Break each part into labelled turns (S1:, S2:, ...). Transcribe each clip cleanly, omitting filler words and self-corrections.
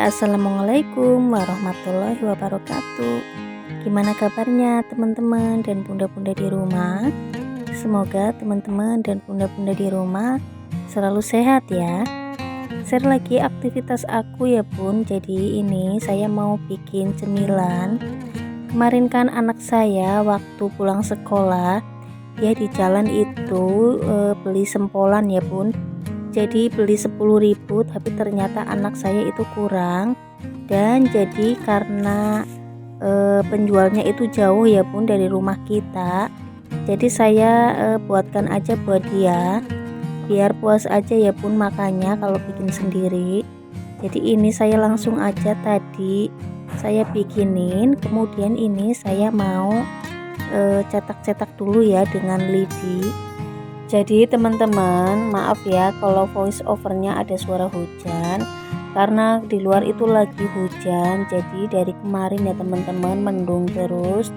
S1: Assalamualaikum warahmatullahi wabarakatuh. Gimana kabarnya teman-teman dan bunda-bunda di rumah? Semoga teman-teman dan bunda-bunda di rumah selalu sehat ya. Share lagi aktivitas aku ya bun. Jadi ini saya mau bikin cemilan. Kemarin kan anak saya waktu pulang sekolah, dia di jalan itu beli sempolan ya bun. Jadi beli 10.000, tapi ternyata anak saya itu kurang, dan jadi karena penjualnya itu jauh ya bun dari rumah kita, jadi saya buatkan aja buat dia biar puas aja ya bun, makanya kalau bikin sendiri. Jadi ini saya langsung aja tadi saya bikinin, kemudian ini saya mau cetak-cetak dulu ya dengan lidi. Jadi teman-teman maaf ya kalau voice overnya ada suara hujan, karena di luar itu lagi hujan. Jadi dari kemarin ya teman-teman mendung terus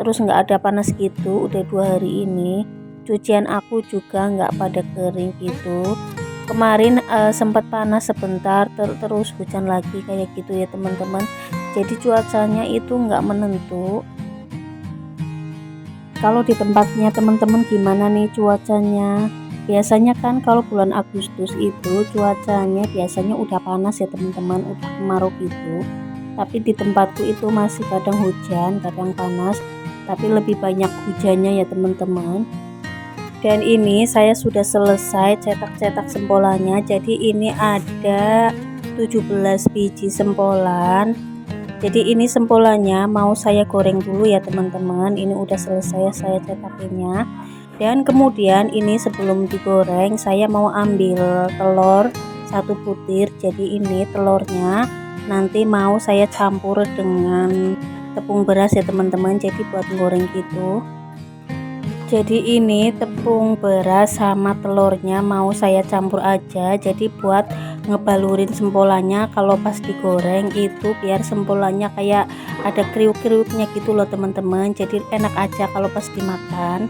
S1: nggak ada panas gitu. Udah 2 hari ini cucian aku juga nggak pada kering gitu. Kemarin sempat panas sebentar, terus hujan lagi kayak gitu ya teman-teman. Jadi cuacanya itu nggak menentu. Kalau di tempatnya teman-teman gimana nih cuacanya? Biasanya kan kalau bulan Agustus itu cuacanya biasanya udah panas ya teman-teman, udah kemarau gitu. Tapi di tempatku itu masih kadang hujan, kadang panas, tapi lebih banyak hujannya ya teman-teman. Dan ini saya sudah selesai cetak-cetak sempolannya. Jadi ini ada 17 biji sempolan. Jadi ini sempolannya mau saya goreng dulu ya teman-teman. Ini udah selesai saya cetakinnya. Dan kemudian ini sebelum digoreng saya mau ambil telur 1 butir. Jadi ini telurnya nanti mau saya campur dengan tepung beras ya teman-teman. Jadi buat goreng gitu. Jadi ini tepung beras sama telurnya mau saya campur aja. Jadi buat ngebalurin sempolannya kalau pas digoreng itu biar sempolannya kayak ada kriuk-kriuknya gitu loh teman-teman. Jadi enak aja kalau pas dimakan.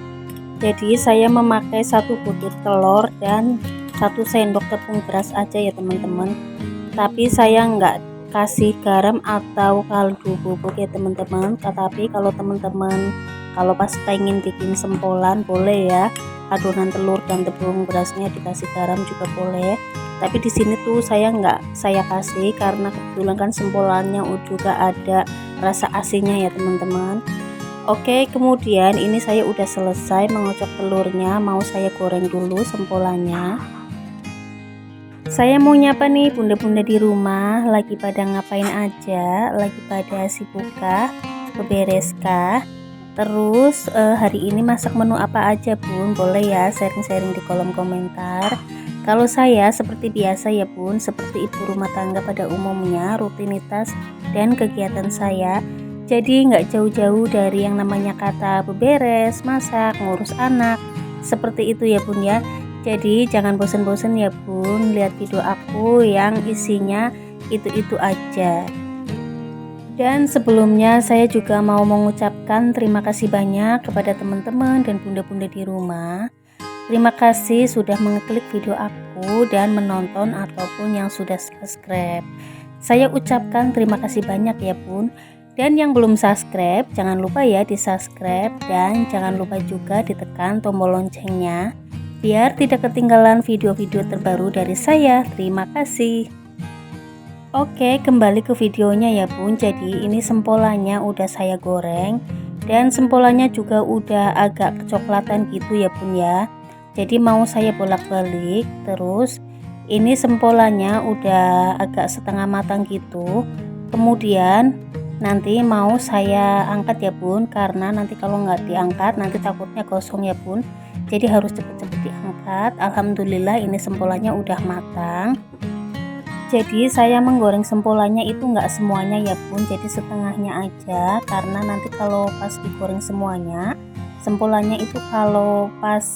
S1: Jadi saya memakai 1 butir telur dan 1 sendok tepung beras aja ya teman-teman. Tapi saya nggak kasih garam atau kaldu bubuk ya teman-teman. Tapi kalau teman-teman kalau pas pengen bikin sempolan boleh ya, adonan telur dan tepung berasnya dikasih garam juga boleh. Tapi di sini tuh saya nggak saya kasih karena kebetulan kan sempolannya juga ada rasa asinnya ya teman-teman. Oke, kemudian ini saya udah selesai mengocok telurnya, mau saya goreng dulu sempolannya. Saya mau nyapa nih bunda-bunda di rumah, lagi pada ngapain aja, lagi pada sibukkah, bebereskah? Terus hari ini masak menu apa aja bun? Boleh ya sharing-sharing di kolom komentar. Kalau saya seperti biasa ya bun, seperti ibu rumah tangga pada umumnya, rutinitas dan kegiatan saya. Jadi nggak jauh-jauh dari yang namanya kata beberes, masak, ngurus anak. Seperti itu ya bun ya. Jadi jangan bosen-bosen ya bun, lihat video aku yang isinya itu-itu aja. Dan sebelumnya saya juga mau mengucapkan terima kasih banyak kepada teman-teman dan bunda-bunda di rumah. Terima kasih sudah mengeklik video aku dan menonton ataupun yang sudah subscribe. Saya ucapkan terima kasih banyak ya bun. Dan yang belum subscribe jangan lupa ya di subscribe, dan jangan lupa juga ditekan tombol loncengnya biar tidak ketinggalan video-video terbaru dari saya. Terima kasih. Oke, kembali ke videonya ya bun. Jadi ini sempolannya udah saya goreng dan sempolannya juga udah agak kecoklatan gitu ya bun ya. Jadi mau saya bolak-balik. Terus ini sempolannya udah agak setengah matang gitu. Kemudian nanti mau saya angkat ya bun, karena nanti kalau nggak diangkat nanti takutnya gosong ya bun. Jadi harus cepet-cepet diangkat. Alhamdulillah ini sempolannya udah matang. Jadi saya menggoreng sempolannya itu nggak semuanya ya bun, jadi setengahnya aja, karena nanti kalau pas digoreng semuanya sempolannya itu kalau pas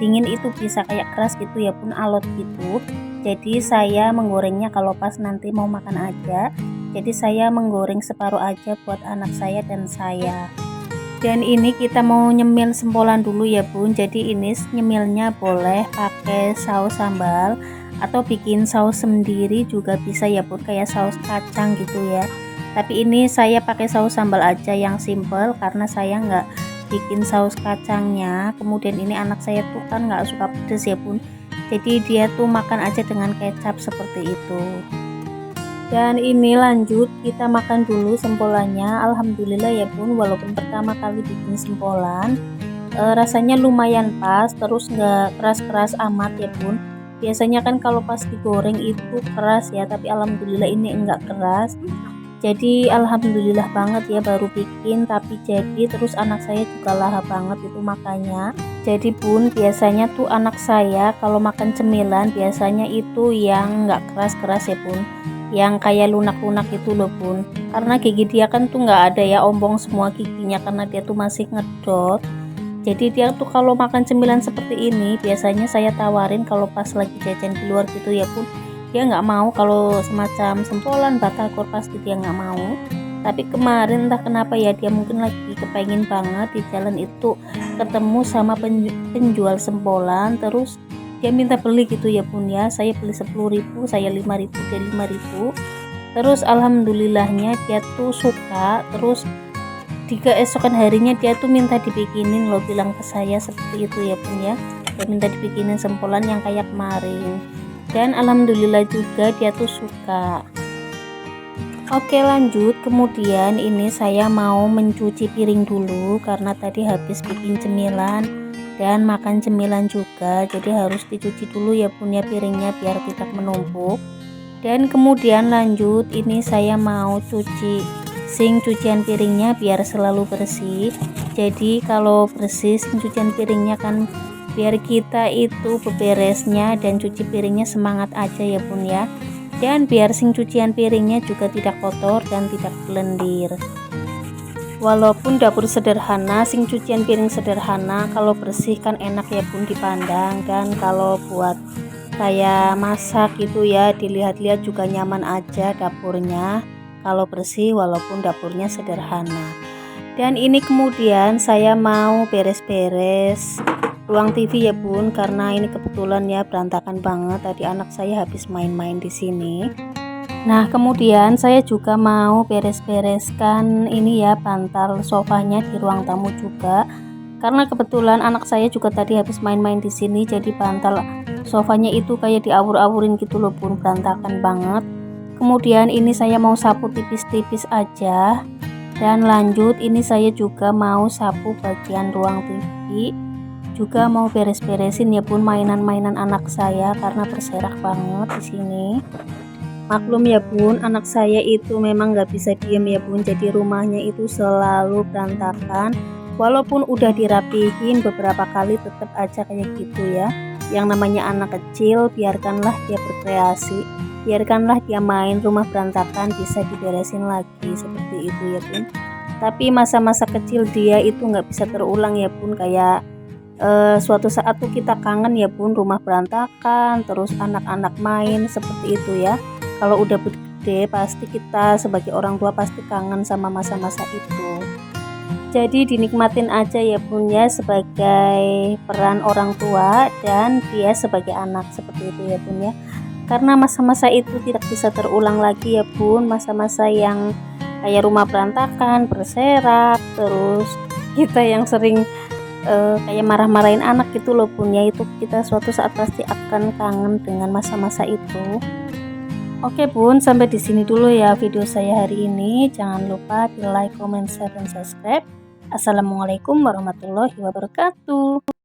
S1: dingin itu bisa kayak keras gitu ya bun, alot gitu. Jadi saya menggorengnya kalau pas nanti mau makan aja. Jadi saya menggoreng separuh aja buat anak saya dan saya. Dan ini kita mau nyemil sempolan dulu ya bun. Jadi ini nyemilnya boleh pakai saus sambal atau bikin saus sendiri juga bisa ya bun, kayak saus kacang gitu ya. Tapi ini saya pakai saus sambal aja yang simple karena saya nggak bikin saus kacangnya. Kemudian ini anak saya tuh kan nggak suka pedes ya bun, jadi dia tuh makan aja dengan kecap seperti itu. Dan ini lanjut kita makan dulu sempolannya. Alhamdulillah ya bun, walaupun pertama kali bikin sempolan rasanya lumayan pas, terus nggak keras-keras amat ya bun. Biasanya kan kalau pas digoreng itu keras ya, tapi alhamdulillah ini enggak keras. Jadi alhamdulillah banget ya baru bikin tapi jadi, terus anak saya juga lahap banget itu makanya. Jadi bun, biasanya tuh anak saya kalau makan cemilan biasanya itu yang nggak keras-keras ya bun, yang kayak lunak-lunak itu loh bun, karena gigi dia kan tuh nggak ada ya, ompong semua giginya karena dia tuh masih ngedot. Jadi dia tuh kalau makan cemilan seperti ini biasanya saya tawarin kalau pas lagi jajan di luar gitu ya bun, dia nggak mau. Kalau semacam sempolan, batagor pasti dia nggak mau. Tapi kemarin entah kenapa ya, dia mungkin lagi kepengen banget. Di jalan itu ketemu sama penjual sempolan, terus dia minta beli gitu ya bun ya. Saya beli 10.000, saya 5.000, dia 5.000. Terus alhamdulillahnya dia tuh suka. Terus di keesokan harinya dia tuh minta dibikinin loh, bilang ke saya seperti itu ya bun ya. Dia minta dibikinin sempolan yang kayak kemarin, dan alhamdulillah juga dia tuh suka. Oke lanjut, kemudian ini saya mau mencuci piring dulu karena tadi habis bikin cemilan dan makan cemilan juga, jadi harus dicuci dulu ya bun ya piringnya biar tidak menumpuk. Dan kemudian lanjut, ini saya mau cuci sink cucian piringnya biar selalu bersih. Jadi kalau bersih sink cucian piringnya kan biar kita itu beberesnya dan cuci piringnya semangat aja ya bun ya. Dan biar sink cucian piringnya juga tidak kotor dan tidak lendir. Walaupun dapur sederhana, sink cucian piring sederhana, kalau bersih kan enak ya bun dipandang. Dan kalau buat kayak masak gitu ya, dilihat-lihat juga nyaman aja dapurnya kalau bersih walaupun dapurnya sederhana. Dan ini kemudian saya mau beres-beres ruang TV ya bun, karena ini kebetulan ya berantakan banget, tadi anak saya habis main-main di sini. Nah kemudian saya juga mau beres-bereskan ini ya, bantal sofanya di ruang tamu juga, karena kebetulan anak saya juga tadi habis main-main di sini, jadi bantal sofanya itu kayak diawur-awurin gitu loh bun, berantakan banget. Kemudian ini saya mau sapu tipis-tipis aja. Dan lanjut ini saya juga mau sapu bagian ruang TV, juga mau beres-beresin ya bun mainan-mainan anak saya karena berserak banget di sini. Maklum ya bun, anak saya itu memang nggak bisa diem ya bun, jadi rumahnya itu selalu berantakan. Walaupun udah dirapihin beberapa kali tetap aja kayak gitu ya. Yang namanya anak kecil, biarkanlah dia berkreasi, biarkanlah dia main, rumah berantakan bisa diberesin lagi seperti itu ya bun. Tapi masa-masa kecil dia itu nggak bisa terulang ya bun, kayak suatu saat tuh kita kangen ya bun, rumah berantakan terus anak-anak main seperti itu ya. Kalau udah gede pasti kita sebagai orang tua pasti kangen sama masa-masa itu. Jadi dinikmatin aja ya bun ya, sebagai peran orang tua dan dia sebagai anak seperti itu ya bun ya. Karena masa-masa itu tidak bisa terulang lagi ya bun, masa-masa yang kayak rumah berantakan, berserak, terus kita yang sering kayak marah-marahin anak gitu loh bun ya, itu kita suatu saat pasti akan kangen dengan masa-masa itu. Oke bun, sampai di sini dulu ya video saya hari ini. Jangan lupa di like, comment, share, dan subscribe. Assalamualaikum warahmatullahi wabarakatuh.